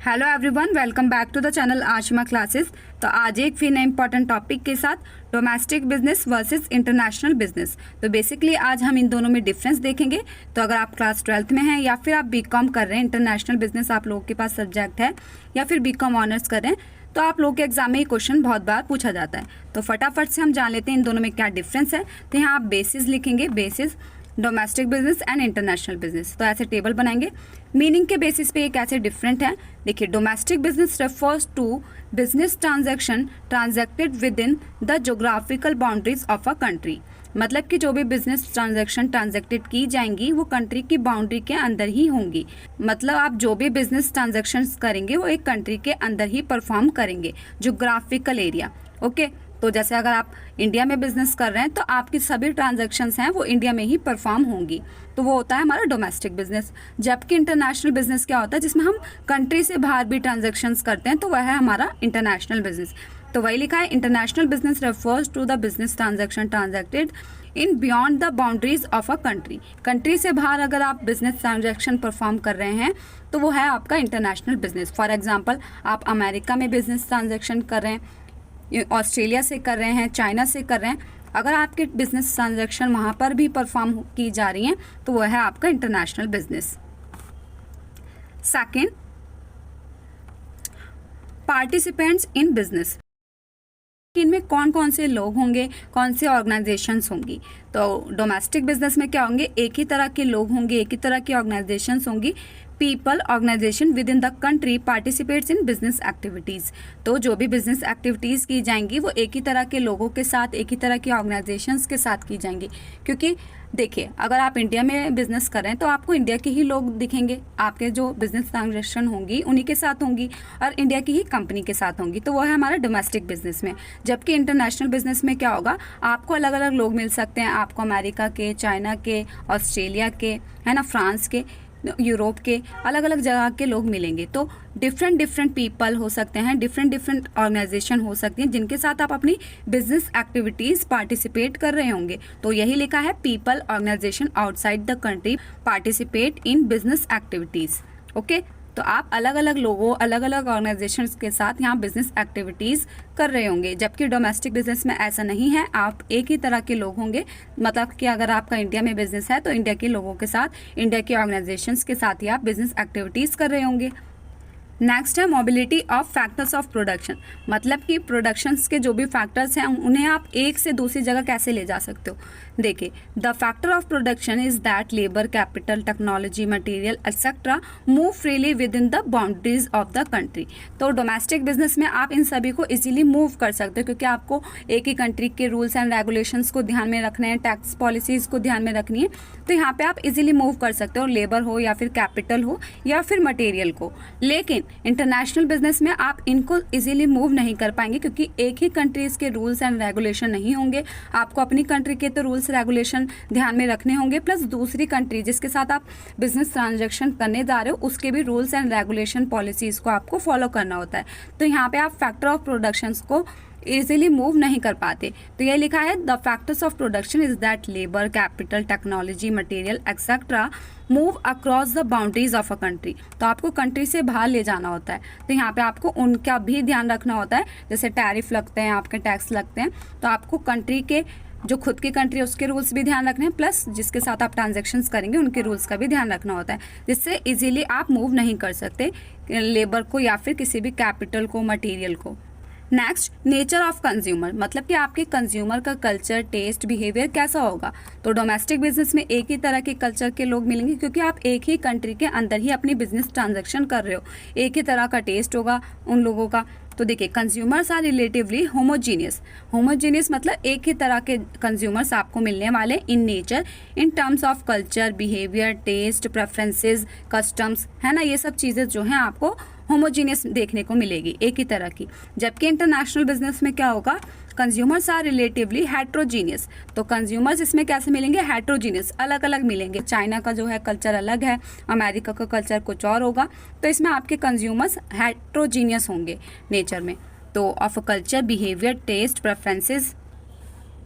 Hello everyone, welcome back to the channel Ashima classes. तो आज एक फिर नए इंपॉर्टेंट टॉपिक के साथ domestic business versus international business. तो बेसिकली आज हम इन दोनों में डिफरेंस देखेंगे। तो अगर आप क्लास 12th में हैं या फिर आप बीकॉम कर रहे हैं, इंटरनेशनल बिजनेस आप लोगों के पास सब्जेक्ट है, या फिर बीकॉम ऑनर्स कर रहे हैं, तो आप लोगों के एग्जाम में ये क्वेश्चन बहुत बार पूछा जाता है। तो फटाफट से हम जान लेते हैं इन दोनों में क्या डिफरेंस है। तो यहाँ आप बेसिस लिखेंगे, basis domestic business and international business. तो ऐसे टेबल बनाएंगे, मीनिंग के बेसिस पे ये कैसे डिफरेंट है। देखिए, domestic business refers to business transaction transacted within the geographical boundaries of a country. मतलब कि जो भी बिजनेस ट्रांजैक्शन ट्रांजैक्टेड की जाएंगी वो कंट्री की बाउंड्री के अंदर ही होंगी। मतलब आप जो भी बिजनेस ट्रांजैक्शन करेंगे वो एक कंट्री के अंदर ही परफॉर्म करेंगे, जोग्राफिकल एरिया। ओके, तो जैसे अगर आप इंडिया में बिजनेस कर रहे हैं तो आपकी सभी ट्रांजैक्शंस हैं वो इंडिया में ही परफॉर्म होंगी, तो वो होता है हमारा डोमेस्टिक बिजनेस। जबकि इंटरनेशनल बिजनेस क्या होता है, जिसमें हम कंट्री से बाहर भी ट्रांजैक्शंस करते हैं, तो वह है हमारा इंटरनेशनल बिजनेस। तो वही लिखा है, international business refers to the business transaction transacted in beyond the boundaries of a country. Country से बाहर अगर आप बिजनेस ट्रांजैक्शन परफॉर्म कर रहे हैं तो वो है आपका इंटरनेशनल बिजनेस। फॉर एग्जाम्पल, आप अमेरिका में बिजनेस ट्रांजैक्शन कर रहे हैं, ऑस्ट्रेलिया से कर रहे हैं, चाइना से कर रहे हैं, अगर आपके बिजनेस ट्रांजैक्शन वहाँ पर भी परफॉर्म की जा रही हैं तो वह है आपका international business. Second, participants in business. इनमें कौन कौन से लोग होंगे, कौन से ऑर्गेनाइजेशंस होंगी। तो डोमेस्टिक बिजनेस में क्या होंगे, एक ही तरह के लोग होंगे, एक ही तरह की ऑर्गेनाइजेशंस होंगी। People organisation within the country participates in business activities. तो जो भी बिजनेस एक्टिविटीज़ की जाएंगी वो एक ही तरह के लोगों के साथ, एक ही तरह की ऑर्गेनाइजेशंस के साथ की जाएंगी। क्योंकि देखिए, अगर आप इंडिया में बिजनेस कर रहे हैं तो आपको इंडिया के ही लोग दिखेंगे, आपके जो बिजनेस ट्रांजैक्शन होंगी उन्हीं के साथ होंगी और इंडिया की ही कंपनी के साथ होंगी, तो वो है हमारा डोमेस्टिक बिजनेस में। जबकि इंटरनेशनल बिजनेस में क्या होगा, आपको अलग अलग लोग मिल सकते हैं, आपको अमेरिका के, चाइना के, ऑस्ट्रेलिया के, है ना, फ्रांस के, यूरोप के, अलग अलग जगह के लोग मिलेंगे। तो डिफरेंट डिफरेंट पीपल हो सकते हैं, डिफरेंट डिफरेंट ऑर्गेनाइजेशन हो सकती हैं जिनके साथ आप अपनी बिजनेस एक्टिविटीज़ पार्टिसिपेट कर रहे होंगे। तो यही लिखा है, people organisation outside the country participate in business activities. Okay, तो आप अलग अलग लोगों, अलग अलग ऑर्गेनाइजेशंस के साथ यहाँ बिजनेस एक्टिविटीज़ कर रहे होंगे। जबकि डोमेस्टिक बिजनेस में ऐसा नहीं है, आप एक ही तरह के लोग होंगे। मतलब कि अगर आपका इंडिया में बिजनेस है तो इंडिया के लोगों के साथ, इंडिया के ऑर्गेनाइजेशंस के साथ ही आप बिजनेस एक्टिविटीज़ कर रहे होंगे। नेक्स्ट है mobility of factors of production. मतलब कि प्रोडक्शंस के जो भी फैक्टर्स हैं उन्हें आप एक से दूसरी जगह कैसे ले जा सकते हो। देखिए, the factor of production is that labour, capital, technology, material etcetera move freely with in the boundaries of the country. तो डोमेस्टिक बिजनेस में आप इन सभी को इजीली मूव कर सकते हो, क्योंकि आपको एक ही कंट्री के रूल्स एंड रेगुलेशंस को ध्यान में रखने हैं, टैक्स पॉलिसीज़ को ध्यान में रखनी है। तो यहाँ पे आप इजीली मूव कर सकते हो, लेबर हो या फिर कैपिटल हो या फिर मटेरियल को। लेकिन इंटरनेशनल बिजनेस में आप इनको इजीली मूव नहीं कर पाएंगे, क्योंकि एक ही कंट्रीज़ के रूल्स एंड रेगुलेशन नहीं होंगे। आपको अपनी कंट्री के तो रूल्स रेगुलेशन ध्यान में रखने होंगे, प्लस दूसरी कंट्री जिसके साथ आप बिजनेस ट्रांजैक्शन करने जा रहे हो उसके भी रूल्स एंड रेगुलेशन पॉलिसीज़ को आपको फॉलो करना होता है। तो यहाँ पे आप फैक्टर ऑफ प्रोडक्शंस को इजीली मूव नहीं कर पाते। तो ये लिखा है, the factors of production is that labour, capital, technology, material etcetera move across the boundaries of a country. तो आपको कंट्री से बाहर ले जाना होता है, तो यहाँ पे आपको उनका भी ध्यान रखना होता है। जैसे टैरिफ लगते हैं, आपके टैक्स लगते हैं, तो आपको कंट्री के जो खुद की कंट्री है उसके रूल्स भी ध्यान रखने हैं, प्लस जिसके साथ आप ट्रांजेक्शन्स करेंगे उनके रूल्स का भी ध्यान रखना होता है, जिससे इजीली आप मूव नहीं कर सकते लेबर को या फिर किसी भी कैपिटल को, मटेरियल को। Next, nature of consumer. मतलब कि आपके कंज्यूमर का कल्चर, टेस्ट, बिहेवियर कैसा होगा। तो डोमेस्टिक बिजनेस में एक ही तरह के कल्चर के लोग मिलेंगे, क्योंकि आप एक ही कंट्री के अंदर ही अपनी बिजनेस ट्रांजैक्शन कर रहे हो, एक ही तरह का टेस्ट होगा उन लोगों का। तो देखिए, consumers are relatively homogeneous. Homogeneous मतलब एक ही तरह के कंज्यूमर्स आपको मिलने वाले in nature, in terms of culture, behaviour, taste, preferences, customs, है ना, ये सब चीज़ें जो हैं आपको होमोजीनियस देखने को मिलेगी, एक ही तरह की। जबकि इंटरनेशनल बिजनेस में क्या होगा, कंज्यूमर्स आर रिलेटिवली हेट्रोजीनियस। तो कंज्यूमर्स इसमें कैसे मिलेंगे, हेट्रोजीनियस, अलग अलग मिलेंगे। चाइना का जो है कल्चर अलग है, अमेरिका का कल्चर कुछ और होगा, तो इसमें आपके कंज्यूमर्स हेट्रोजीनियस होंगे नेचर में। तो of culture, behaviour, taste, preferences,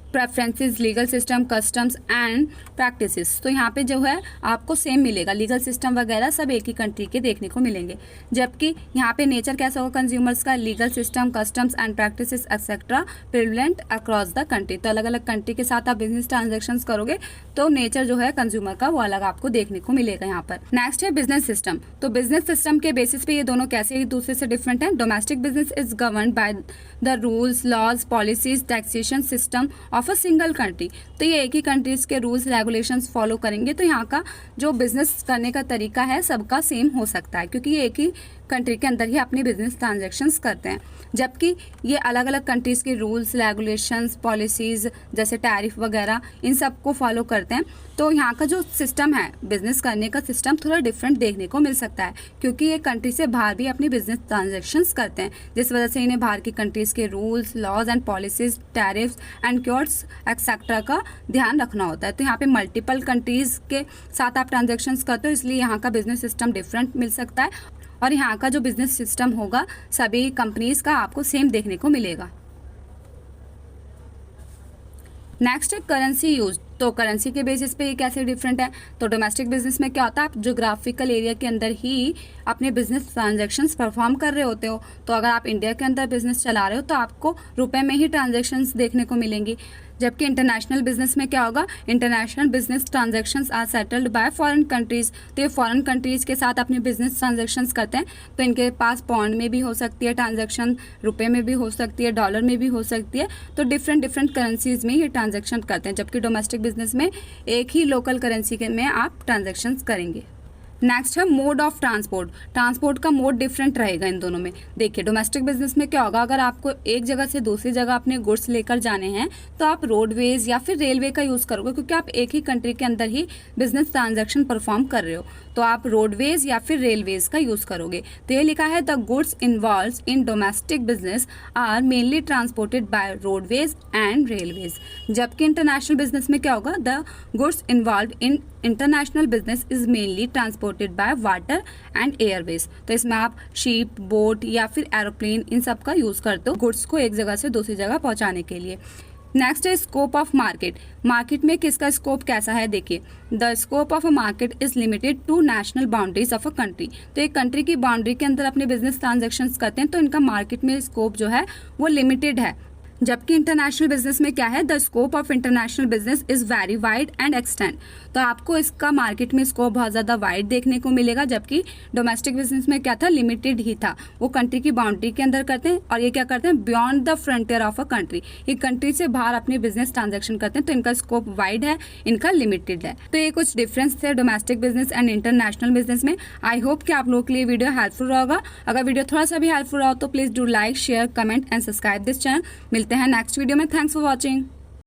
preferences, legal system, customs and practices. तो यहाँ पे जो है आपको सेम मिलेगा, लीगल सिस्टम वगैरह सब एक ही कंट्री के देखने को मिलेंगे। जबकि यहाँ पे नेचर कैसा होगा कंज्यूमर्स का, legal system, customs and practices etcetera prevalent across the country. तो अलग अलग कंट्री के साथ आप बिजनेस ट्रांजेक्शन्स करोगे तो नेचर जो है कंज्यूमर का वो अलग आपको देखने को मिलेगा यहाँ पर। नेक्स्ट है बिजनेस सिस्टम। तो बिजनेस सिस्टम के बेसिस पे ये दोनों कैसे एक दूसरे से डिफरेंट है। Domestic business is govern by the rules, laws, policies, taxation system of a single country. तो ये एक ही कंट्रीज के रूल्स रेगुलेशंस फॉलो करेंगे, तो यहाँ का जो बिजनेस करने का तरीका है सबका सेम हो सकता है, क्योंकि ये एक ही कंट्री के अंदर ही अपनी बिजनेस ट्रांजैक्शंस करते हैं। जबकि ये अलग अलग कंट्रीज़ के रूल्स, रेगुलेशंस, पॉलिसीज़ जैसे टैरिफ वगैरह इन सब को फॉलो करते हैं। तो यहाँ का जो सिस्टम है बिजनेस करने का सिस्टम थोड़ा डिफरेंट देखने को मिल सकता है, क्योंकि ये कंट्री से बाहर भी अपनी बिजनेस ट्रांजैक्शंस करते हैं, जिस वजह से इन्हें बाहर की कंट्रीज़ के rules, laws and policies, tariffs and cures etcetera का ध्यान रखना होता है। तो यहाँ पे मल्टीपल कंट्रीज़ के साथ आप ट्रांजेक्शन्स करते हो, इसलिए यहाँ का बिजनेस सिस्टम डिफरेंट मिल सकता है और यहाँ का जो बिजनेस सिस्टम होगा सभी कंपनीज का आपको सेम देखने को मिलेगा। नेक्स्ट है करेंसी यूज। तो करेंसी के बेसिस पे ये कैसे डिफरेंट है। तो डोमेस्टिक बिजनेस में क्या होता है, आप जोग्राफिकल एरिया के अंदर ही अपने बिजनेस ट्रांजैक्शंस परफॉर्म कर रहे होते हो। तो अगर आप इंडिया के अंदर बिजनेस चला रहे हो तो आपको रुपए में ही ट्रांजैक्शंस देखने को मिलेंगी। जबकि इंटरनेशनल बिजनेस में क्या होगा, international business transactions are settled by foreign countries. तो ये फॉरेन कंट्रीज के साथ अपने बिजनेस ट्रांजैक्शंस करते हैं, तो इनके पास पाउंड में भी हो सकती है ट्रांजैक्शन, रुपए में भी हो सकती है, डॉलर में भी हो सकती है। तो डिफरेंट करेंसीज में ये ट्रांजैक्शन करते हैं, जबकि डोमेस्टिक बिजनेस में एक ही लोकल करेंसी में आप ट्रांजैक्शंस करेंगे। नेक्स्ट है मोड ऑफ ट्रांसपोर्ट। ट्रांसपोर्ट का मोड डिफरेंट रहेगा इन दोनों में। देखिए डोमेस्टिक बिजनेस में क्या होगा, अगर आपको एक जगह से दूसरी जगह अपने गुड्स लेकर जाने हैं तो आप रोडवेज या फिर रेलवे का यूज़ करोगे, क्योंकि आप एक ही कंट्री के अंदर ही बिजनेस ट्रांजैक्शन परफॉर्म कर रहे हो, तो आप रोडवेज या फिर रेलवेज का यूज़ करोगे। तो ये लिखा है the goods involve in domestic business are mainly transported by roadways and railways. जबकि इंटरनेशनल बिजनेस में क्या होगा, the goods involve in international business is mainly transported by water and airways. तो इसमें आप शिप, बोट या फिर एरोप्लेन इन सब का यूज करते हो गुड्स को एक जगह से दूसरी जगह पहुंचाने के लिए। नेक्स्ट है स्कोप ऑफ मार्केट। मार्केट में किसका स्कोप कैसा है, देखिए the scope of a market is limited to national boundaries of a country. तो एक कंट्री की बाउंड्री के अंदर अपने बिजनेस ट्रांजेक्शन्स करते हैं, तो इनका मार्केट में स्कोप जो है वो लिमिटेड है। जबकि इंटरनेशनल बिजनेस में क्या है, the scope of international business is very wide and extend. तो आपको इसका मार्केट में स्कोप बहुत ज़्यादा वाइड देखने को मिलेगा, जबकि डोमेस्टिक बिजनेस में क्या था, लिमिटेड ही था। वो कंट्री की बाउंड्री के अंदर करते हैं और ये क्या करते हैं, beyond the frontier of a country. ये कंट्री से बाहर अपने बिजनेस ट्रांजेक्शन करते हैं, तो इनका स्कोप वाइड है, इनका लिमिटेड है। तो ये कुछ डिफरेंस थे domestic business and international business में। आई होप कि आप लोगों के लिए वीडियो हेल्पफुल होगा। अगर वीडियो थोड़ा सा भी हेल्पफुल रहा हो तो please do like, share, comment and subscribe this channel. मिलते हैं नेक्स्ट वीडियो में। Thanks for watching.